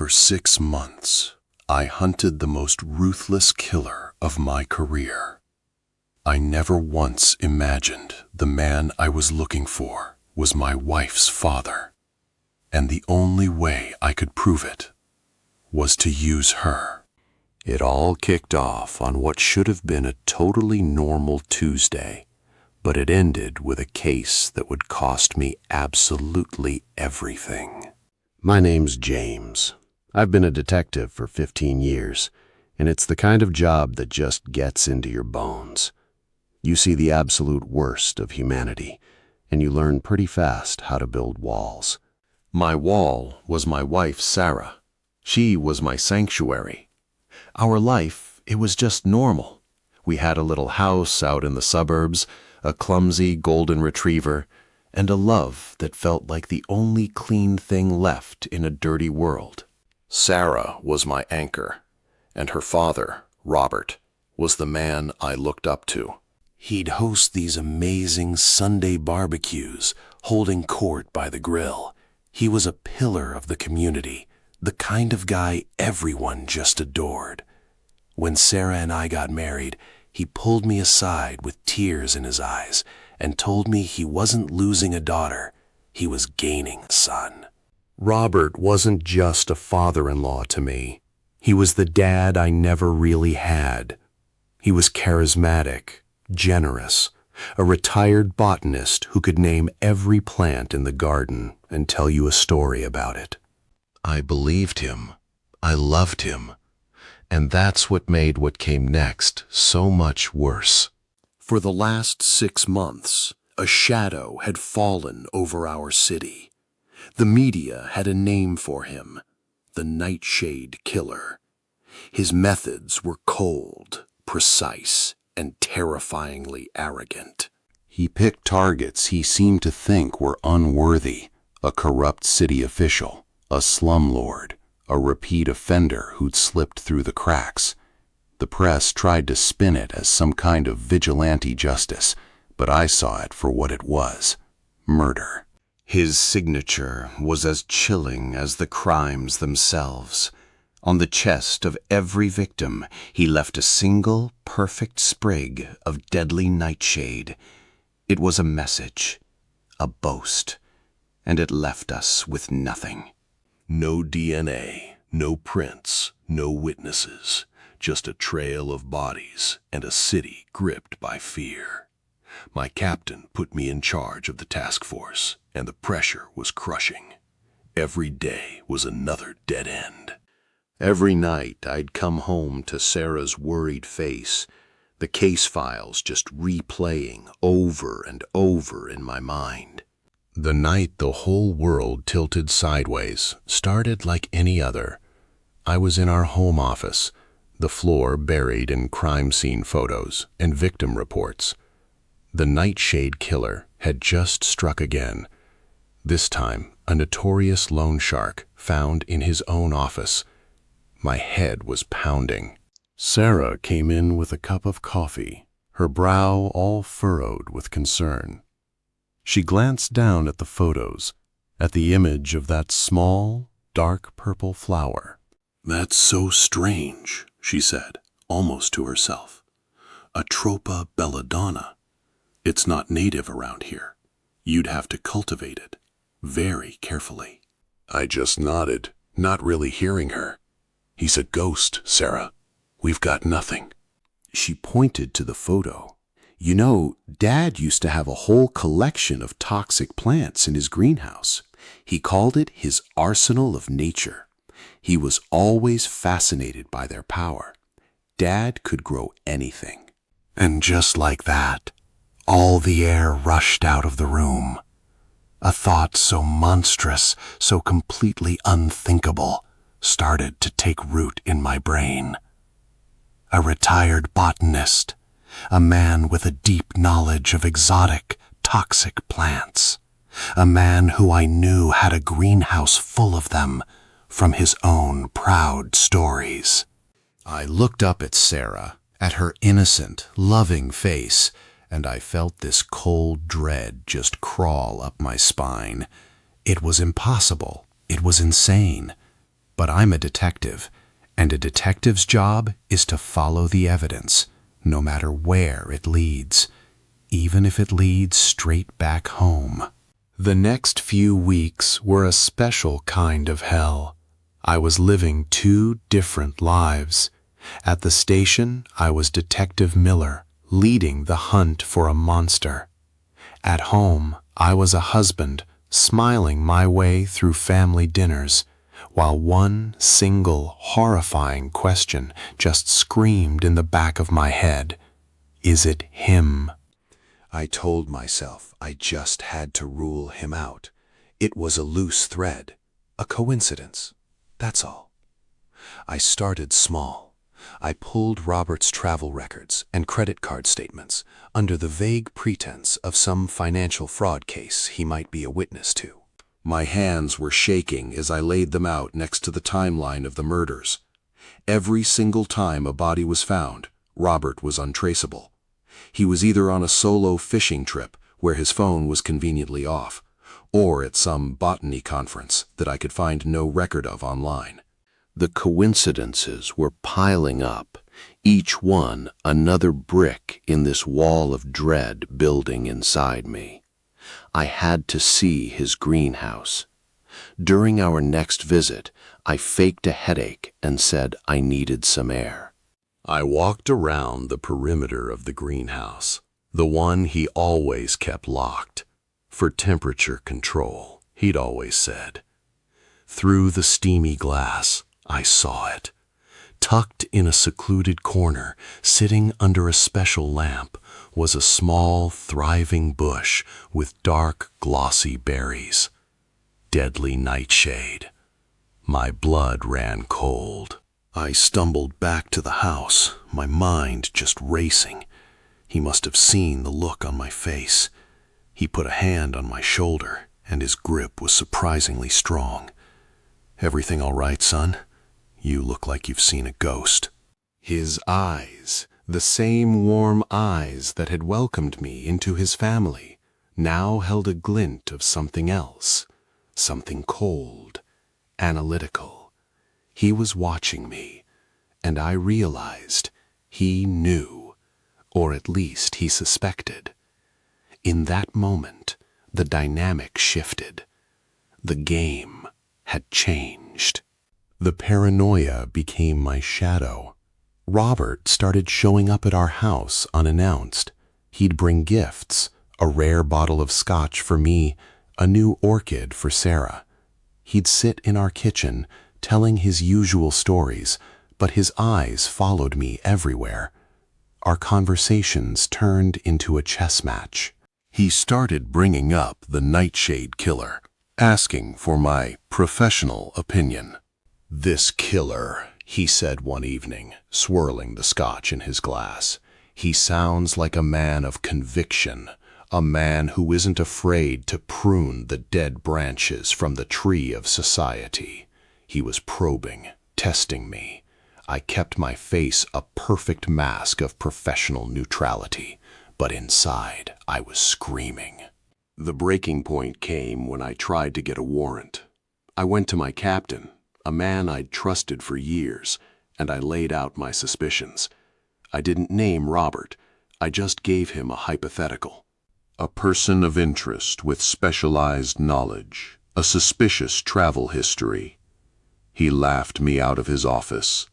For 6 months, I hunted the most ruthless killer of my career. I never once imagined the man I was looking for was my wife's father, and the only way I could prove it was to use her. It all kicked off on what should have been a totally normal Tuesday, but it ended with a case that would cost me absolutely everything. My name's James. I've been a detective for 15 years, and it's the kind of job that just gets into your bones. You see the absolute worst of humanity, and you learn pretty fast how to build walls. My wall was my wife, Sarah. She was my sanctuary. Our life, it was just normal. We had a little house out in the suburbs, a clumsy golden retriever, and a love that felt like the only clean thing left in a dirty world. Sarah was my anchor, and her father, Robert, was the man I looked up to. He'd host these amazing Sunday barbecues, holding court by the grill. He was a pillar of the community, the kind of guy everyone just adored. When Sarah and I got married, he pulled me aside with tears in his eyes and told me he wasn't losing a daughter, he was gaining a son. Robert wasn't just a father-in-law to me. He was the dad I never really had. He was charismatic, generous, a retired botanist who could name every plant in the garden and tell you a story about it. I believed him. I loved him. And that's what made what came next so much worse. For the last 6 months, a shadow had fallen over our city. The media had a name for him, the Nightshade Killer. His methods were cold, precise, and terrifyingly arrogant. He picked targets he seemed to think were unworthy: a corrupt city official, a slumlord, a repeat offender who'd slipped through the cracks. The press tried to spin it as some kind of vigilante justice, but I saw it for what it was: murder. His signature was as chilling as the crimes themselves. On the chest of every victim, he left a single, perfect sprig of deadly nightshade. It was a message, a boast, and it left us with nothing. No DNA, no prints, no witnesses, just a trail of bodies and a city gripped by fear. My captain put me in charge of the task force, and the pressure was crushing. Every day was another dead end. Every night I'd come home to Sarah's worried face, the case files just replaying over and over in my mind. The night the whole world tilted sideways started like any other. I was in our home office, the floor buried in crime scene photos and victim reports. The Nightshade Killer had just struck again. This time, a notorious loan shark found in his own office. My head was pounding. Sarah came in with a cup of coffee, her brow all furrowed with concern. She glanced down at the photos, at the image of that small, dark purple flower. "That's so strange," she said, almost to herself. "Atropa belladonna. It's not native around here. You'd have to cultivate it very carefully." I just nodded, not really hearing her. "He's a ghost, Sarah. We've got nothing." She pointed to the photo. "You know, Dad used to have a whole collection of toxic plants in his greenhouse. He called it his arsenal of nature. He was always fascinated by their power. Dad could grow anything." And just like that, all the air rushed out of the room. A thought so monstrous, so completely unthinkable, started to take root in my brain. A retired botanist, a man with a deep knowledge of exotic, toxic plants, a man who I knew had a greenhouse full of them from his own proud stories. I looked up at Sarah, at her innocent, loving face, and I felt this cold dread just crawl up my spine. It was impossible. It was insane. But I'm a detective, and a detective's job is to follow the evidence, no matter where it leads, even if it leads straight back home. The next few weeks were a special kind of hell. I was living two different lives. At the station, I was Detective Miller, leading the hunt for a monster. At home, I was a husband, smiling my way through family dinners, while one single horrifying question just screamed in the back of my head. Is it him? I told myself I just had to rule him out. It was a loose thread, a coincidence, that's all. I started small. I pulled Robert's travel records and credit card statements under the vague pretense of some financial fraud case he might be a witness to. My hands were shaking as I laid them out next to the timeline of the murders. Every single time a body was found, Robert was untraceable. He was either on a solo fishing trip where his phone was conveniently off, or at some botany conference that I could find no record of online. The coincidences were piling up, each one another brick in this wall of dread building inside me. I had to see his greenhouse. During our next visit, I faked a headache and said I needed some air. I walked around the perimeter of the greenhouse, the one he always kept locked, for temperature control, he'd always said. Through the steamy glass, I saw it. Tucked in a secluded corner, sitting under a special lamp, was a small, thriving bush with dark, glossy berries. Deadly nightshade. My blood ran cold. I stumbled back to the house, my mind just racing. He must have seen the look on my face. He put a hand on my shoulder, and his grip was surprisingly strong. "Everything all right, son? You look like you've seen a ghost." His eyes, the same warm eyes that had welcomed me into his family, now held a glint of something else, something cold, analytical. He was watching me, and I realized he knew, or at least he suspected. In that moment, the dynamic shifted. The game had changed. The paranoia became my shadow. Robert started showing up at our house unannounced. He'd bring gifts, a rare bottle of scotch for me, a new orchid for Sarah. He'd sit in our kitchen, telling his usual stories, but his eyes followed me everywhere. Our conversations turned into a chess match. He started bringing up the Nightshade killer, asking for my professional opinion. "This killer," he said one evening, swirling the scotch in his glass, "he sounds like a man of conviction, a man who isn't afraid to prune the dead branches from the tree of society." He was probing, testing me. I kept my face a perfect mask of professional neutrality, but inside I was screaming. The breaking point came when I tried to get a warrant. I went to my captain, a man I'd trusted for years, and I laid out my suspicions. I didn't name Robert, I just gave him a hypothetical. A person of interest with specialized knowledge, a suspicious travel history. He laughed me out of his office.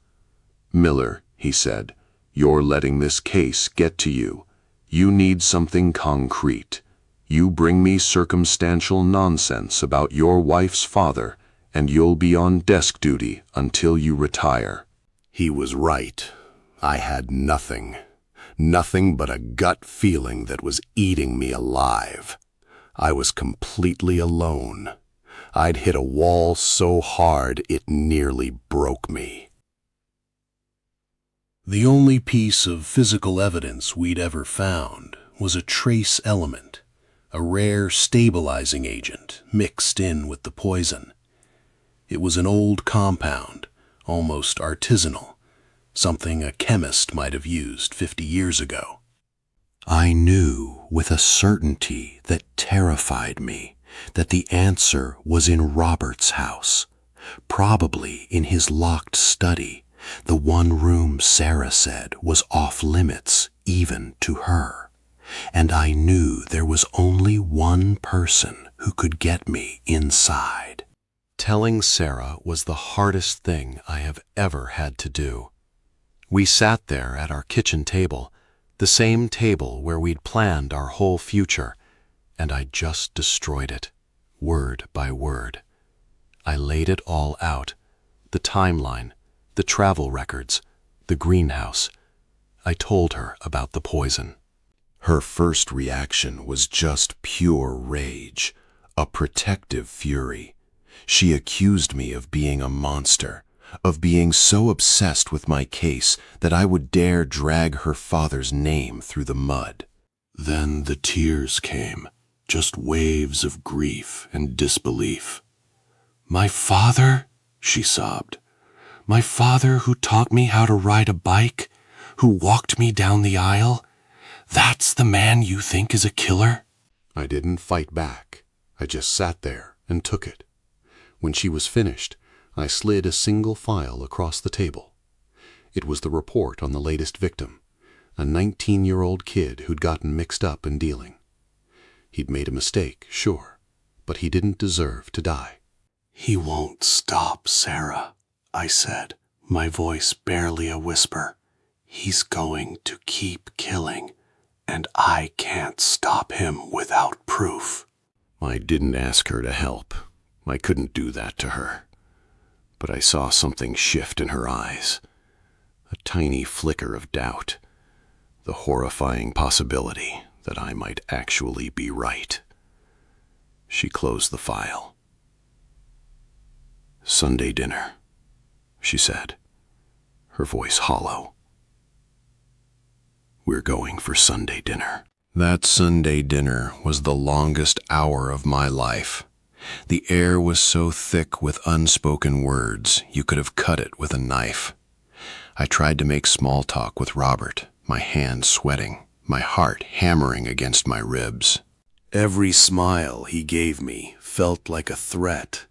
"Miller," he said, "you're letting this case get to you. You need something concrete. You bring me circumstantial nonsense about your wife's father, and you'll be on desk duty until you retire." He was right. I had nothing. Nothing but a gut feeling that was eating me alive. I was completely alone. I'd hit a wall so hard it nearly broke me. The only piece of physical evidence we'd ever found was a trace element, a rare stabilizing agent mixed in with the poison. It was an old compound, almost artisanal, something a chemist might have used 50 years ago. I knew with a certainty that terrified me that the answer was in Robert's house. probably in his locked study, the one room Sarah said was off limits even to her. And I knew there was only one person who could get me inside. Telling Sarah was the hardest thing I have ever had to do. We sat there at our kitchen table, the same table where we'd planned our whole future, and I just destroyed it, word by word. I laid it all out, the timeline, the travel records, the greenhouse. I told her about the poison. Her first reaction was just pure rage, a protective fury. She accused me of being a monster, of being so obsessed with my case that I would dare drag her father's name through the mud. Then the tears came, just waves of grief and disbelief. "My father?" she sobbed. "My father who taught me how to ride a bike, who walked me down the aisle? That's the man you think is a killer?" I didn't fight back. I just sat there and took it. When she was finished, I slid a single file across the table. It was the report on the latest victim, a 19-year-old kid who'd gotten mixed up in dealing. He'd made a mistake, sure, but he didn't deserve to die. "He won't stop, Sarah," I said, my voice barely a whisper. "He's going to keep killing, and I can't stop him without proof." I didn't ask her to help. I couldn't do that to her. But I saw something shift in her eyes, a tiny flicker of doubt, the horrifying possibility that I might actually be right. She closed the file. "Sunday dinner," she said, her voice hollow. "We're going for Sunday dinner." That Sunday dinner was the longest hour of my life. The air was so thick with unspoken words, you could have cut it with a knife. I tried to make small talk with Robert, my hands sweating, my heart hammering against my ribs. Every smile he gave me felt like a threat.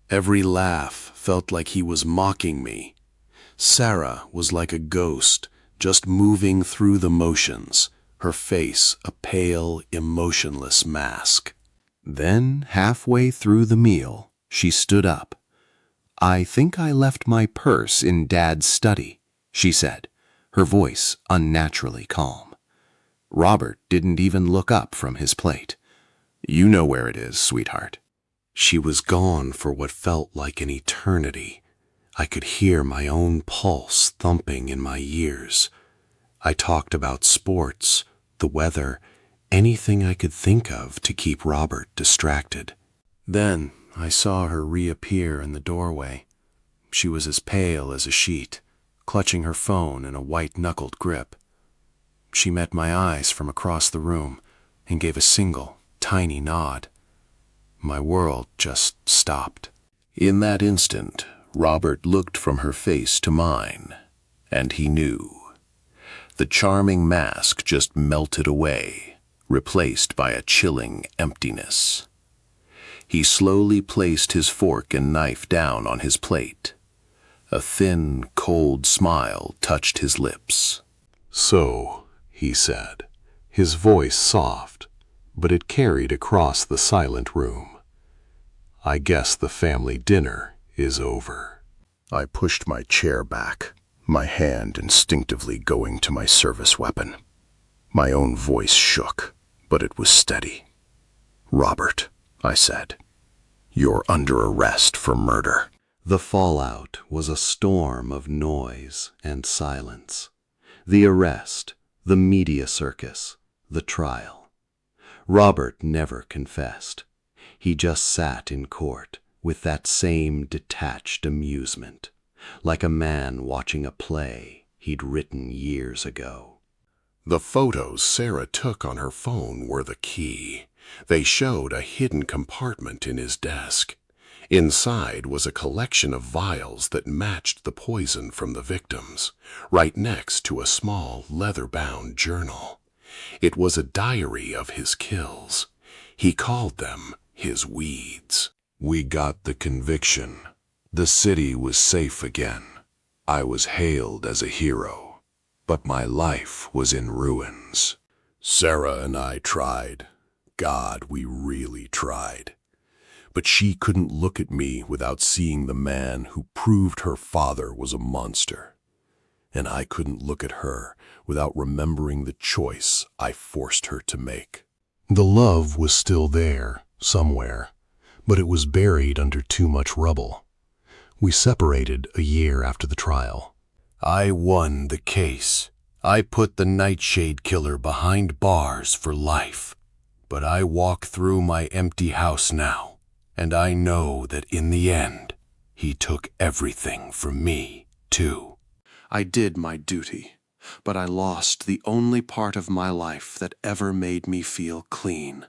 Every laugh felt like he was mocking me. Sarah was like a ghost, just moving through the motions, her face a pale, emotionless mask. Then, halfway through the meal, she stood up. "I think I left my purse in Dad's study," she said, her voice unnaturally calm. Robert didn't even look up from his plate. "You know where it is, sweetheart." She was gone for what felt like an eternity. I could hear my own pulse thumping in my ears. I talked about sports, the weather, anything I could think of to keep Robert distracted. Then I saw her reappear in the doorway. She was as pale as a sheet, clutching her phone in a white-knuckled grip. She met my eyes from across the room and gave a single, tiny nod. My world just stopped. In that instant, Robert looked from her face to mine, and he knew. The charming mask just melted away, replaced by a chilling emptiness. He slowly placed his fork and knife down on his plate. A thin, cold smile touched his lips. "So," he said, his voice soft, but it carried across the silent room, "I guess the family dinner is over." I pushed my chair back, my hand instinctively going to my service weapon. My own voice shook, but it was steady. "Robert," I said, "you're under arrest for murder." The fallout was a storm of noise and silence. The arrest, the media circus, the trial. Robert never confessed. He just sat in court with that same detached amusement, like a man watching a play he'd written years ago. The photos Sarah took on her phone were the key. They showed a hidden compartment in his desk. Inside was a collection of vials that matched the poison from the victims, right next to a small leather-bound journal. It was a diary of his kills. He called them his weeds. We got the conviction. The city was safe again. I was hailed as a hero, but my life was in ruins. Sarah and I tried. God, we really tried. But she couldn't look at me without seeing the man who proved her father was a monster. And I couldn't look at her without remembering the choice I forced her to make. The love was still there, somewhere, but it was buried under too much rubble. We separated a year after the trial. I won the case. I put the Nightshade Killer behind bars for life. But I walk through my empty house now, and I know that in the end, he took everything from me, too. I did my duty, but I lost the only part of my life that ever made me feel clean.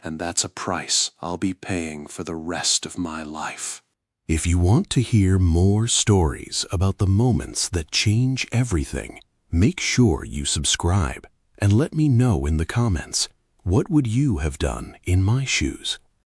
And that's a price I'll be paying for the rest of my life. If you want to hear more stories about the moments that change everything, make sure you subscribe and let me know in the comments, what would you have done in my shoes?